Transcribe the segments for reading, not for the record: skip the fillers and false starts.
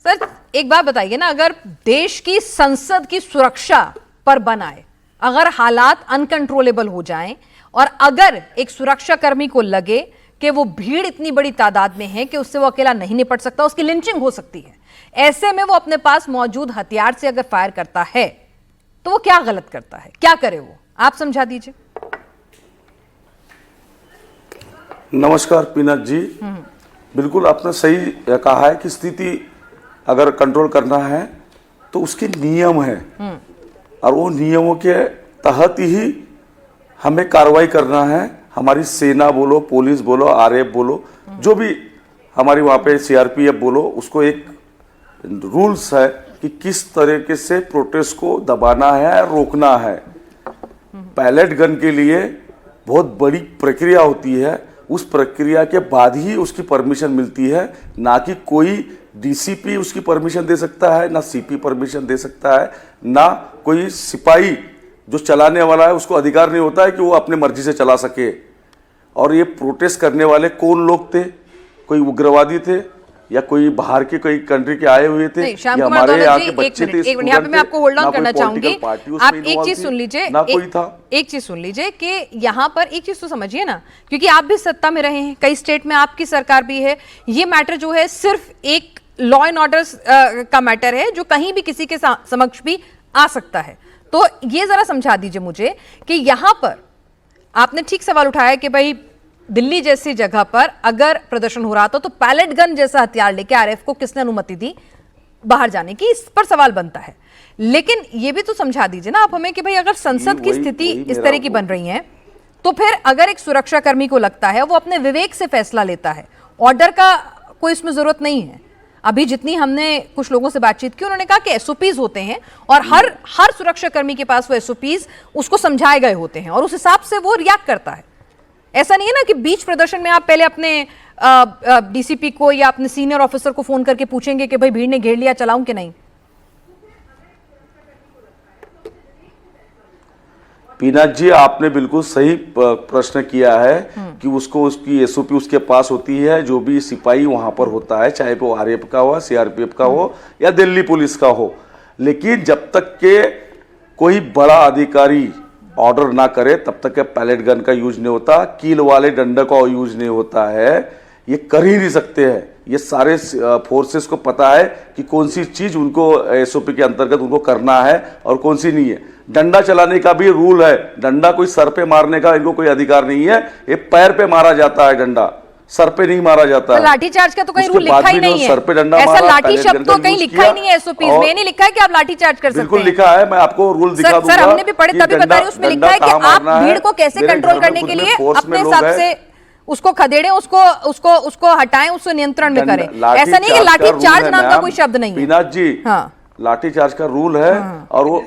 Sir एक बात बताइए ना, अगर देश की संसद की सुरक्षा पर बन आए, अगर हालात अनकंट्रोलेबल हो जाएं और अगर एक सुरक्षा कर्मी को लगे कि वो भीड़ इतनी बड़ी तादाद में है कि उससे वो अकेला नहीं निपट सकता, उसकी लिंचिंग हो सकती है, ऐसे में वो अपने पास मौजूद हथियार से अगर फायर करता है तो वो क्या गलत करता है, क्या करे वो, आप समझा दीजिए। नमस्कार पीनत जी, बिल्कुल आपने सही कहा है कि स्थिति अगर कंट्रोल करना है तो उसके नियम है और वो नियमों के तहत ही हमें कार्रवाई करना है। हमारी सेना बोलो, पुलिस बोलो, आरएफ बोलो, जो भी हमारी वहाँ पे सीआरपीएफ बोलो, उसको एक रूल्स है कि किस तरीके से प्रोटेस्ट को दबाना है, रोकना है। पैलेट गन के लिए बहुत बड़ी प्रक्रिया होती है, उस प्रक्रिया के बाद ही उसकी परमिशन मिलती है, ना कि कोई डीसीपी उसकी परमिशन दे सकता है, ना सीपी परमिशन दे सकता है, ना कोई सिपाही जो चलाने वाला है उसको अधिकार नहीं होता है कि वो अपने मर्जी से चला सके। और ये प्रोटेस्ट करने वाले कौन लोग थे? कोई उग्रवादी थे या कोई बाहर के कोई कंट्री के आए हुए थे या हमारे यहाँ के बच्चे थे? यहाँ पे मैं आपको होल्ड ऑन करना चाहूंगी, आप एक चीज सुन लीजिए, ना कोई था। एक चीज सुन लीजिए कि यहाँ पर एक चीज तो समझिए ना, क्योंकि आप भी सत्ता में रहे हैं, कई स्टेट में आपकी सरकार भी है, ये मैटर जो है सिर्फ एक लॉ एंड ऑर्डर का मैटर है जो कहीं भी किसी के समक्ष भी आ सकता है। तो ये जरा समझा दीजिए मुझे कि यहां पर आपने ठीक सवाल उठाया कि भाई दिल्ली जैसी जगह पर अगर प्रदर्शन हो रहा था तो पैलेट गन जैसा हथियार लेके आरएफ को किसने अनुमति दी बाहर जाने की, इस पर सवाल बनता है। लेकिन ये भी तो समझा दीजिए ना आप हमें कि भाई अगर संसद की स्थिति इस तरह की बन रही है तो फिर अगर एक सुरक्षा कर्मी को लगता है वो अपने विवेक से फैसला लेता है, ऑर्डर का कोई इसमें जरूरत नहीं है। अभी जितनी हमने कुछ लोगों से बातचीत की उन्होंने कहा कि एसओपीज होते हैं और हर सुरक्षा कर्मी के पास वो एसओपीज उसको समझाए गए होते हैं और उस हिसाब से वो रिएक्ट करता है। ऐसा नहीं है ना कि बीच प्रदर्शन में आप पहले अपने डीसीपी को या अपने सीनियर ऑफिसर को फोन करके पूछेंगे कि भाई भीड़ ने घेर लिया, चलाऊं कि नहीं। पीनत जी, आपने बिल्कुल सही प्रश्न किया है कि उसको उसकी एसओपी उसके पास होती है। जो भी सिपाही वहां पर होता है, चाहे वो आरएफ का हो, सीआरपीएफ का हो या दिल्ली पुलिस का हो, लेकिन जब तक के कोई बड़ा अधिकारी ऑर्डर ना करे तब तक के पैलेट गन का यूज नहीं होता, कील वाले डंडे का यूज नहीं होता है। ये कर ही नहीं सकते हैं। ये सारे फोर्सेस को पता है कि कौन सी चीज उनको एसओपी के अंतर्गत उनको करना है और कौन सी नहीं है। डंडा चलाने का भी रूल है, डंडा कोई सर पे मारने का इनको कोई अधिकार नहीं है, ये पैर पे मारा जाता है, डंडा सर पे नहीं मारा जाता है। लाठी चार्ज का तो कहीं रूल लिखा ही नहीं है, सर पे डंडा ऐसा लाठी शब्द तो कहीं लिखा ही नहीं है एसओपीज में, नहीं लिखा है कि आप लाठी चार्ज कर सकते हैं। बिल्कुल लिखा है, मैं आपको रूल दिखा दूंगा। सर हमने भी पढ़े तभी बता रहे, उसमें लिखा है कि आप भीड़ को कैसे कंट्रोल करने के लिए अपने हिसाब से उसको खदेड़ें, उसको हटाएं, उसको नियंत्रण में करें। ऐसा नहीं कि लाठी चार्ज नाम का कोई शब्द नहीं है। पीनत जी, लाठी चार्ज का रूल है और वो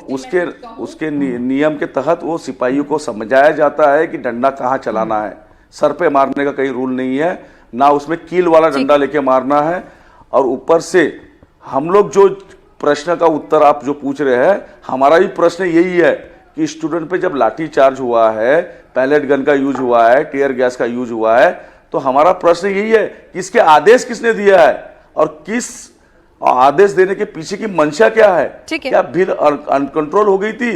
उसके नियम के तहत वो सिपाहियों को समझाया जाता है कि डंडा कहाँ चलाना है। सर पे मारने का कहीं रूल नहीं है, ना उसमें कील वाला डंडा लेके मारना है। और ऊपर से हम लोग जो प्रश्न का उत्तर आप जो पूछ रहे हैं, हमारा भी प्रश्न यही है कि स्टूडेंट पे जब लाठी चार्ज हुआ है, पैलेट गन का यूज हुआ है, टीयर गैस का यूज हुआ है, तो हमारा प्रश्न यही है कि इसके आदेश किसने दिया है और किस आदेश देने के पीछे की मंशा क्या है। क्या भीड़ अनकंट्रोल हो गई थी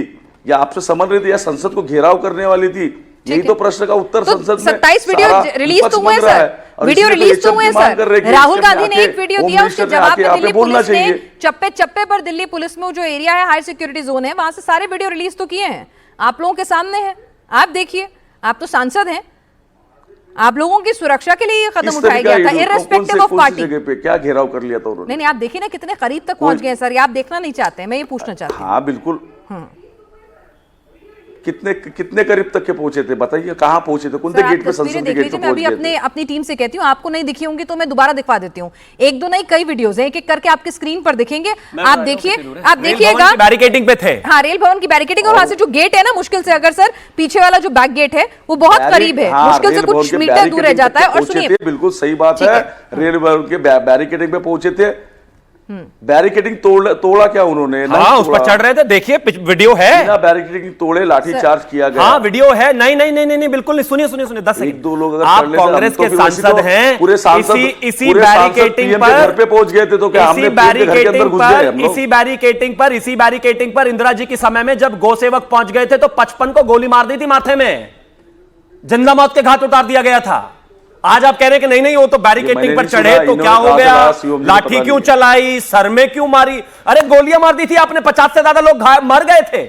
या आपसे समझ रही थी या संसद को घेराव करने वाली थी? यही तो प्रश्न का उत्तर संसद में 27 वीडियो रिलीज तो हुए सर, वीडियो रिलीज तो हुए सर। राहुल गांधी ने एक वीडियो दिया, उसके जवाब में दिल्ली पुलिस ने चप्पे चप्पे पर दिल्ली पुलिस में जो एरिया है हाई सिक्योरिटी जोन है वहां से सारे वीडियो रिलीज तो किए हैं, आप लोगों के सामने है, आप देखिए। आप तो सांसद हैं, आप लोगों की सुरक्षा के लिए ये कदम उठाया गया था इररिस्पेक्टिव ऑफ पार्टी। जगह पे क्या घेराव कर लिया था उन्होंने? नहीं, आप देखिए ना कितने करीब तक पहुंच गए सर, ये आप देखना नहीं चाहते हैं, मैं ये पूछना चाहती हूं। हाँ बिल्कुल, कितने करीब तक के पहुंचे थे बताइए, कहाँ पहुंचे थे, कौन से गेट पे संसद के गेट पे पहुंच गए थे? अपनी टीम से कहती हूँ, आपको नहीं दिखी होंगी तो मैं दोबारा दिखवा देती हूँ। एक दो नहीं कई वीडियोस हैं, एक एक करके आपके स्क्रीन पर दिखेंगे, आप देखिए, आप देखिएगा। बैरिकेडिंग पे थे, हाँ रेल भवन की बैरिकेडिंग, और वहां से जो गेट है ना, मुश्किल से अगर सर पीछे वाला जो बैक गेट है वो बहुत करीब है, मुश्किल से कुछ मीटर दूर रह जाता है। और सुनिए, बिल्कुल सही बात है, रेल भवन के बैरिकेडिंग पे पहुंचे थे। बैरिकेडिंग तोड़ा क्या उन्होंने? हाँ, उस पर चढ़ रहे थे, देखिए वीडियो है। बिना बैरिकेडिंग तोड़े लाठीचार्ज किया गया। हाँ, वीडियो है। नहीं नहीं नहीं नहीं, बिल्कुल नहीं। सुनिए सुनिए सुनिए, 10 सेकंड। 1-2 लोग अगर आप कांग्रेस के सांसद हैं, पूरे सांसद इसी बैरिकेटिंग पर घर पे पहुंच गए थे, तो क्या हमने घर के अंदर घुस गए हम लोग? इसी बैरिकेटिंग पर इंदिरा जी के समय में जब गौसेवक पहुंच गए थे तो 55 को गोली मार दी थी माथे में, जिंदा मौत के घाट उतार दिया गया था। आज आप कह रहे हैं कि नहीं नहीं वो तो बैरिकेटिंग पर चढ़े तो क्या हो गया, लाठी क्यों चलाई, सर में क्यों मारी? अरे गोलियां मार दी थी आपने, 50 से ज्यादा लोग मर गए थे।